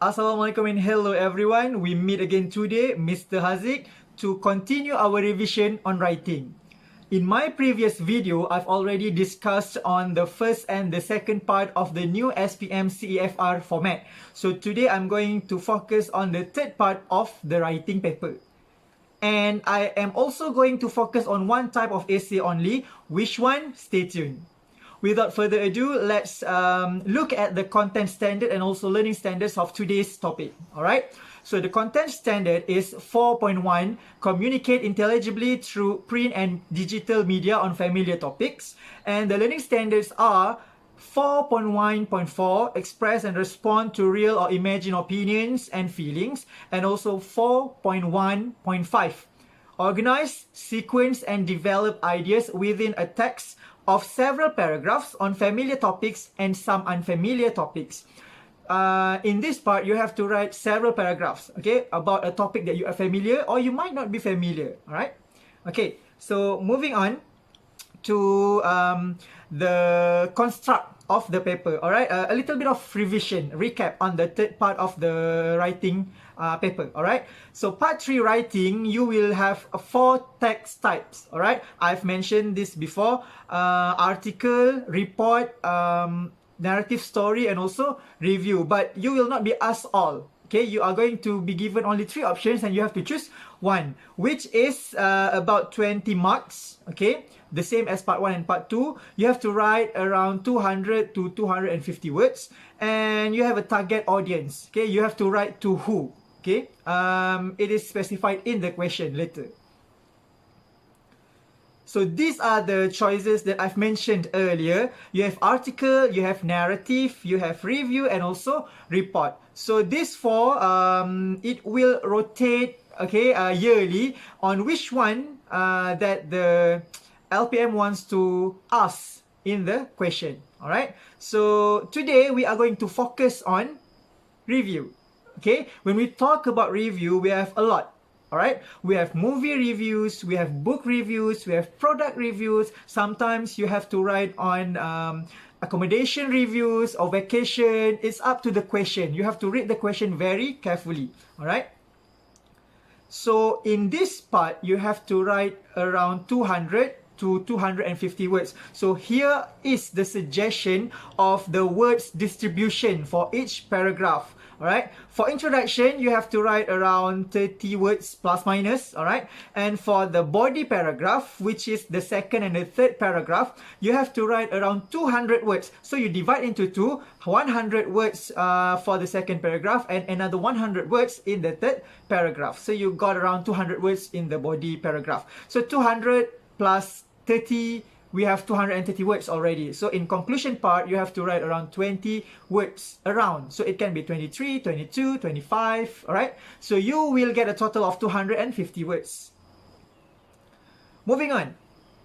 Assalamualaikum and hello everyone. We meet again today, Mr. Haziq, to continue our revision on writing. In my previous video, I've already discussed on the first and the second part of the new SPM CEFR format. So today I'm going to focus on the third part of the writing paper. And I am also going to focus on one type of essay only. Which one? Stay tuned. Without further ado, let's look at the content standard and also learning standards of today's topic. Alright, so the content standard is 4.1, communicate intelligibly through print and digital media on familiar topics. And the learning standards are 4.1.4, express and respond to real or imagined opinions and feelings. And also 4.1.5, organize, sequence and develop ideas within a text of several paragraphs on familiar topics and some unfamiliar topics. In this part, you have to write several paragraphs, okay, about a topic that you are familiar or you might not be familiar, alright? Okay, so moving on to the construct of the paper, alright? A little bit of revision, recap on the third part of the writing paper, alright? So part 3 writing, you will have 4 text types, alright? I've mentioned this before, article, report, narrative story and also review, but you will not be asked all, okay? You are going to be given only 3 options and you have to choose one, which is about 20 marks, okay? The same as part 1 and part 2. You have to write around 200 to 250 words and you have a target audience, okay? You have to write to who, okay? It is specified in the question later. So these are the choices that I've mentioned earlier. You have article, you have narrative, you have review and also report. So these 4, it will rotate, okay, yearly on which one that the LPM wants to ask in the question. Alright, so today we are going to focus on review. Okay, when we talk about review, we have a lot. Alright, we have movie reviews, we have book reviews, we have product reviews. Sometimes you have to write on accommodation reviews or vacation. It's up to the question. You have to read the question very carefully. Alright, so in this part, you have to write around 200 to 250 words. So here is the suggestion of the words distribution for each paragraph. Alright, for introduction, you have to write around 30 words plus minus, alright? And for the body paragraph, which is the second and the third paragraph, you have to write around 200 words. So you divide into 2, 100 words for the second paragraph and another 100 words in the third paragraph. So you got around 200 words in the body paragraph. So 200 plus 30, we have 230 words already. So in conclusion part, you have to write around 20 words around. So it can be 23, 22, 25, alright? So you will get a total of 250 words. Moving on.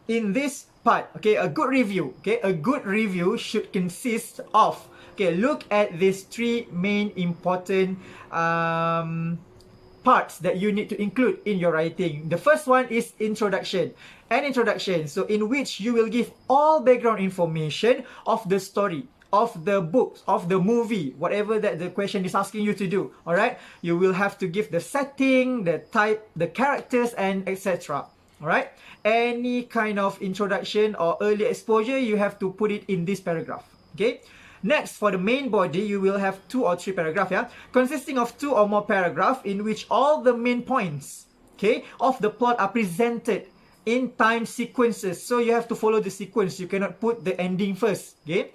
In this part, okay, a good review, okay, a good review should consist of, okay, look at these 3 main important parts that you need to include in your writing. The first one is introduction. An introduction, so in which you will give all background information of the story, of the book, of the movie, whatever that the question is asking you to do, alright? You will have to give the setting, the type, the characters and etc. Alright? Any kind of introduction or early exposure, you have to put it in this paragraph, okay? Next, for the main body, you will have 2 or 3 paragraphs, yeah? Consisting of 2 or more paragraphs in which all the main points, okay, of the plot are presented in time sequences. So you have to follow the sequence. You cannot put the ending first, okay?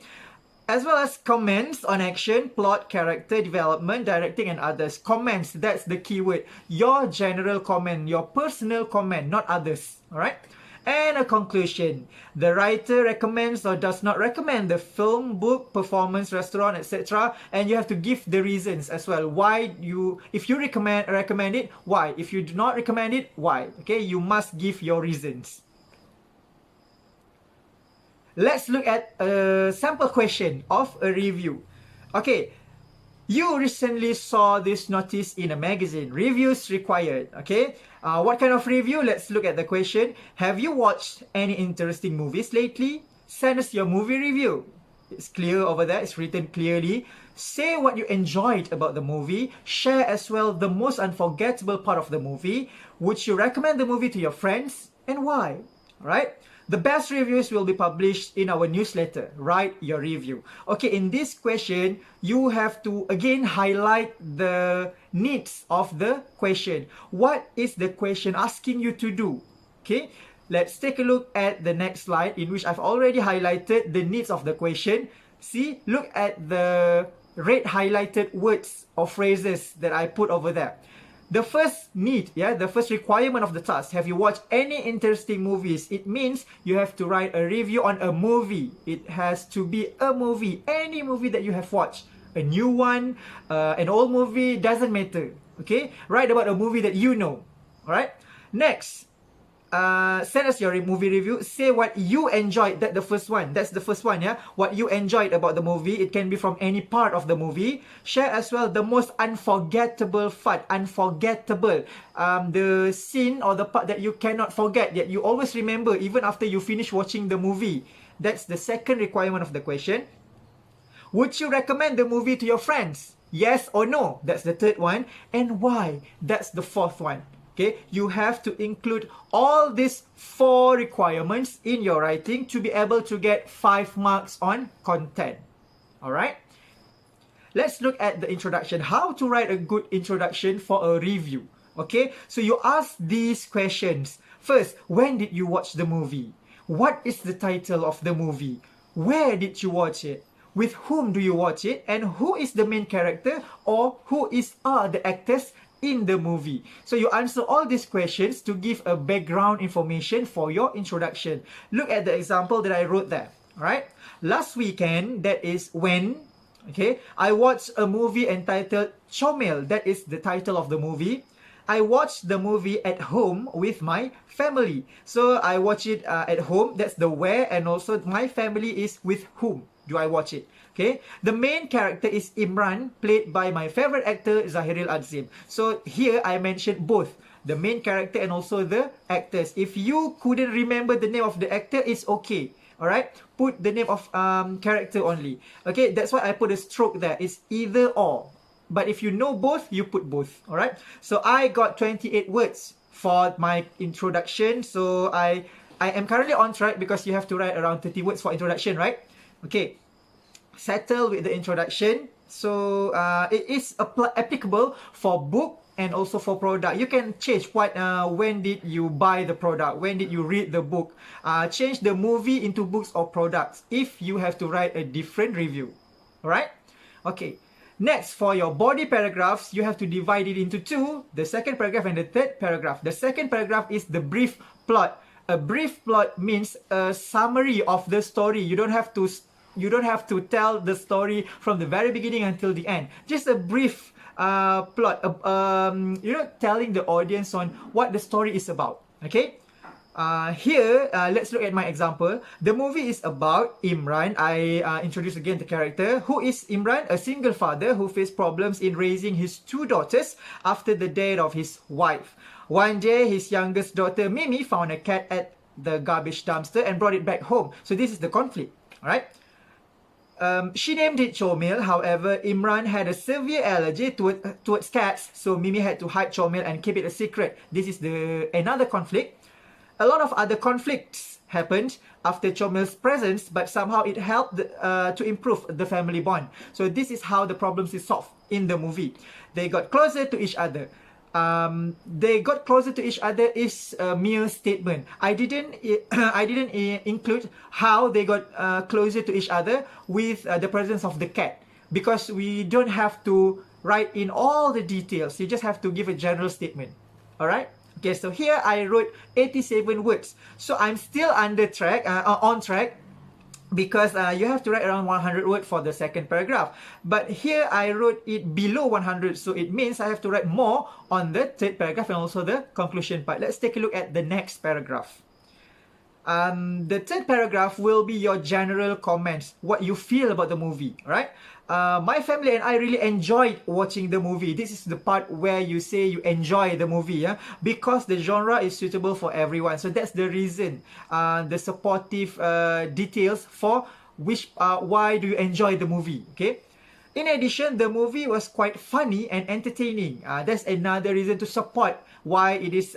As well as comments on action, plot, character development, directing and others. Comments, that's the keyword. Your general comment, your personal comment, not others, alright? And a conclusion. The writer recommends or does not recommend the film, book, performance, restaurant, etc. And you have to give the reasons as well. Why you, if you recommend it, why? If you do not recommend it, why? Okay, you must give your reasons. Let's look at a sample question of a review. Okay, you recently saw this notice in a magazine. Reviews required. Okay, what kind of review? Let's look at the question. Have you watched any interesting movies lately? Send us your movie review. It's clear over there. It's written clearly. Say what you enjoyed about the movie. Share as well the most unforgettable part of the movie. Would you recommend the movie to your friends and why? Alright? The best reviews will be published in our newsletter. Write your review. Okay, in this question, you have to again highlight the needs of the question. What is the question asking you to do? Okay, let's take a look at the next slide in which I've already highlighted the needs of the question. See, look at the red highlighted words or phrases that I put over there. The first need, the first requirement of the task, have you watched any interesting movies? It means you have to write a review on a movie. It has to be a movie, any movie that you have watched. A new one, an old movie, doesn't matter. Okay, write about a movie that you know. Alright, next. Send us your movie review. Say what you enjoyed. That's the first one. What you enjoyed about the movie. It can be from any part of the movie. Share as well the most unforgettable part. Unforgettable. The scene or the part that you cannot forget, that you always remember even after you finish watching the movie. That's the second requirement of the question. Would you recommend the movie to your friends? Yes or no? That's the third one. And why? That's the fourth one. Okay, you have to include all these 4 requirements in your writing to be able to get 5 marks on content. Alright? Let's look at the introduction. How to write a good introduction for a review. Okay, so you ask these questions. First, when did you watch the movie? What is the title of the movie? Where did you watch it? With whom do you watch it? And who is the main character or who are the actors in the movie? So you answer all these questions to give a background information for your introduction. Look at the example that I wrote there. Alright, last weekend, that is when, okay, I watched a movie entitled Comel. That is the title of the movie. I watched the movie at home with my family. So I watch it at home. That's the where, and also my family is with whom do I watch it. Okay, the main character is Imran, played by my favorite actor Zahiril Azim. So here I mentioned both the main character and also the actors. If you couldn't remember the name of the actor, it's okay. Alright, put the name of character only. Okay, that's why I put a stroke there. It's either or. But if you know both, you put both. Alright, so I got 28 words for my introduction. So I am currently on track because you have to write around 30 words for introduction, right? Okay, settle with the introduction. So it is applicable for book and also for product. You can change when did you buy the product, when did you read the book. Change the movie into books or products if you have to write a different review. Alright? Okay. Next, for your body paragraphs, you have to divide it into 2, the second paragraph and the third paragraph. The second paragraph is the brief plot. A brief plot means a summary of the story. You don't have to tell the story from the very beginning until the end. Just a brief plot, telling the audience on what the story is about. Okay? Here, let's look at my example. The movie is about Imran. I introduce again the character. Who is Imran? A single father who faced problems in raising his 2 daughters after the death of his wife. One day, his youngest daughter, Mimi, found a cat at the garbage dumpster and brought it back home. So this is the conflict. Alright? She named it Comel. However, Imran had a severe allergy towards cats, so Mimi had to hide Comel and keep it a secret. This is another conflict. A lot of other conflicts happened after Comel's presence, but somehow it helped to improve the family bond. So this is how the problems is solved in the movie. They got closer to each other. They got closer to each other is a mere statement. I didn't include how they got closer to each other with the presence of the cat, because we don't have to write in all the details. You just have to give a general statement. Alright? Okay, so here I wrote 87 words. So I'm still on track, because you have to write around 100 words for the second paragraph. But here I wrote it below 100, so it means I have to write more on the third paragraph and also the conclusion part. Let's take a look at the next paragraph. The third paragraph will be your general comments, what you feel about the movie, right? My family and I really enjoyed watching the movie. This is the part where you say you enjoy the movie, because the genre is suitable for everyone. So that's the reason, the supportive details for why do you enjoy the movie, okay? In addition, the movie was quite funny and entertaining. That's another reason to support why it is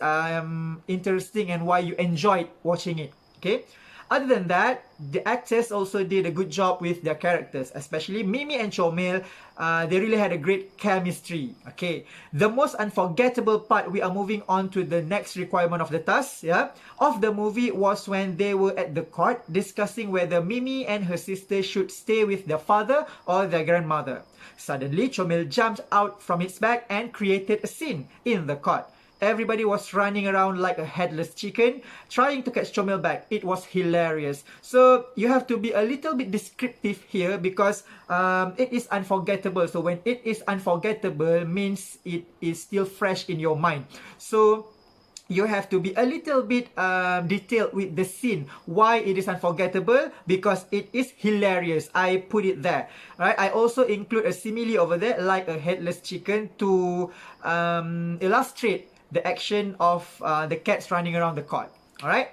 interesting and why you enjoyed watching it. Okay. Other than that, the actors also did a good job with their characters, especially Mimi and Chomil. They really had a great chemistry. Okay, the most unforgettable part, we are moving on to the next requirement of the task, of the movie, was when they were at the court discussing whether Mimi and her sister should stay with their father or their grandmother. Suddenly, Chomil jumped out from its bag and created a scene in the court. Everybody was running around like a headless chicken, trying to catch Chomil back. It was hilarious. So you have to be a little bit descriptive here because it is unforgettable. So when it is unforgettable, means it is still fresh in your mind. So you have to be a little bit detailed with the scene. Why it is unforgettable? Because it is hilarious. I put it there. Right? I also include a simile over there, like a headless chicken, to illustrate the action of the cats running around the court. Alright?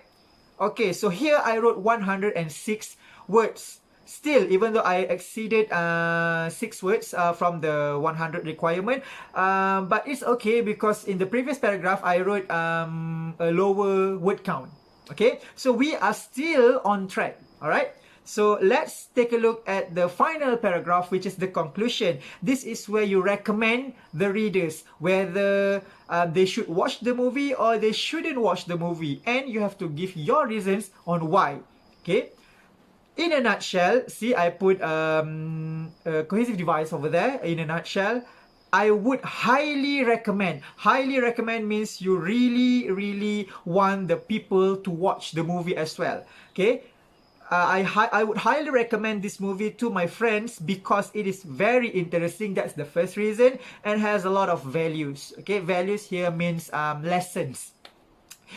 Okay, so here I wrote 106 words. Still, even though I exceeded 6 words from the 100 requirement, but it's okay because in the previous paragraph, I wrote a lower word count. Okay, so we are still on track. Alright? So let's take a look at the final paragraph, which is the conclusion. This is where you recommend the readers whether they should watch the movie or they shouldn't watch the movie. And you have to give your reasons on why. Okay. In a nutshell, see, I put a cohesive device over there. In a nutshell, I would highly recommend. Highly recommend means you really want the people to watch the movie as well. Okay. I would highly recommend this movie to my friends because it is very interesting. That's the first reason, and has a lot of values. Okay, values here means lessons.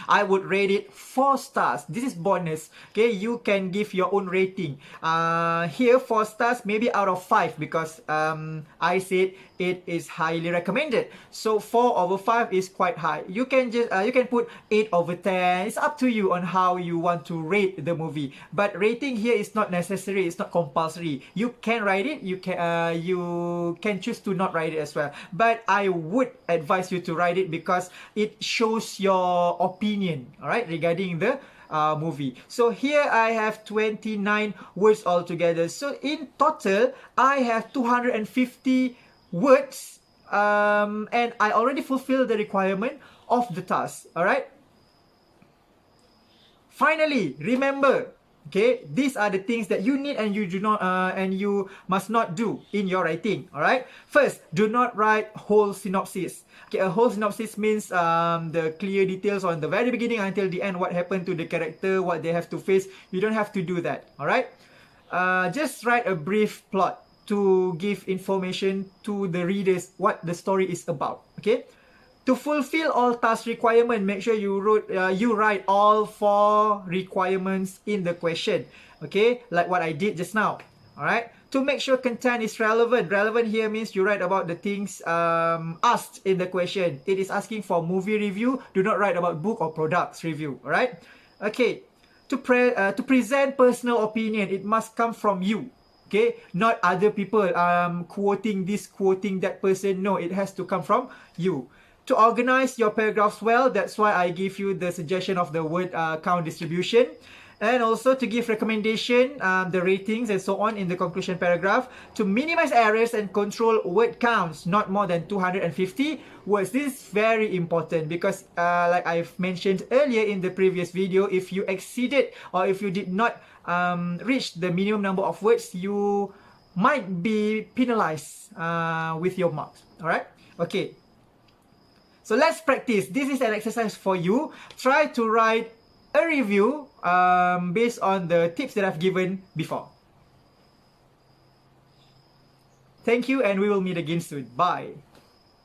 I would rate it 4 stars. This is bonus. Okay, you can give your own rating. Here 4 stars, maybe out of 5 because I said it is highly recommended. So 4 over 5 is quite high. You can just you can put 8 over 10. It's up to you on how you want to rate the movie. But rating here is not necessary. It's not compulsory. You can write it. You can choose to not write it as well. But I would advise you to write it because it shows your opinion, all right, regarding the movie. So here I have 29 words altogether. So in total, I have 250 words, and I already fulfilled the requirement of the task. All right. Finally, remember, okay, these are the things that you need and you do not, and you must not do in your writing. All right. First, do not write whole synopsis. Okay, a whole synopsis means the clear details on the very beginning until the end, what happened to the character, what they have to face. You don't have to do that. All right. Just write a brief plot to give information to the readers what the story is about. Okay. To fulfill all task requirement, make sure you write all 4 requirements in the question. Okay, like what I did just now. All right. To make sure content is relevant. Relevant here means you write about the things asked in the question. It is asking for movie review. Do not write about book or products review. All right. Okay. To present personal opinion, it must come from you. Okay, not other people quoting this, quoting that person. No, it has to come from you. To organize your paragraphs well, that's why I give you the suggestion of the word count distribution. And also to give recommendation, the ratings and so on in the conclusion paragraph. To minimize errors and control word counts, not more than 250 words. This is very important because like I've mentioned earlier in the previous video, if you exceeded or if you did not reach the minimum number of words, you might be penalized with your marks. Alright? Okay. So let's practice. This is an exercise for you. Try to write a review based on the tips that I've given before. Thank you, and we will meet again soon. Bye.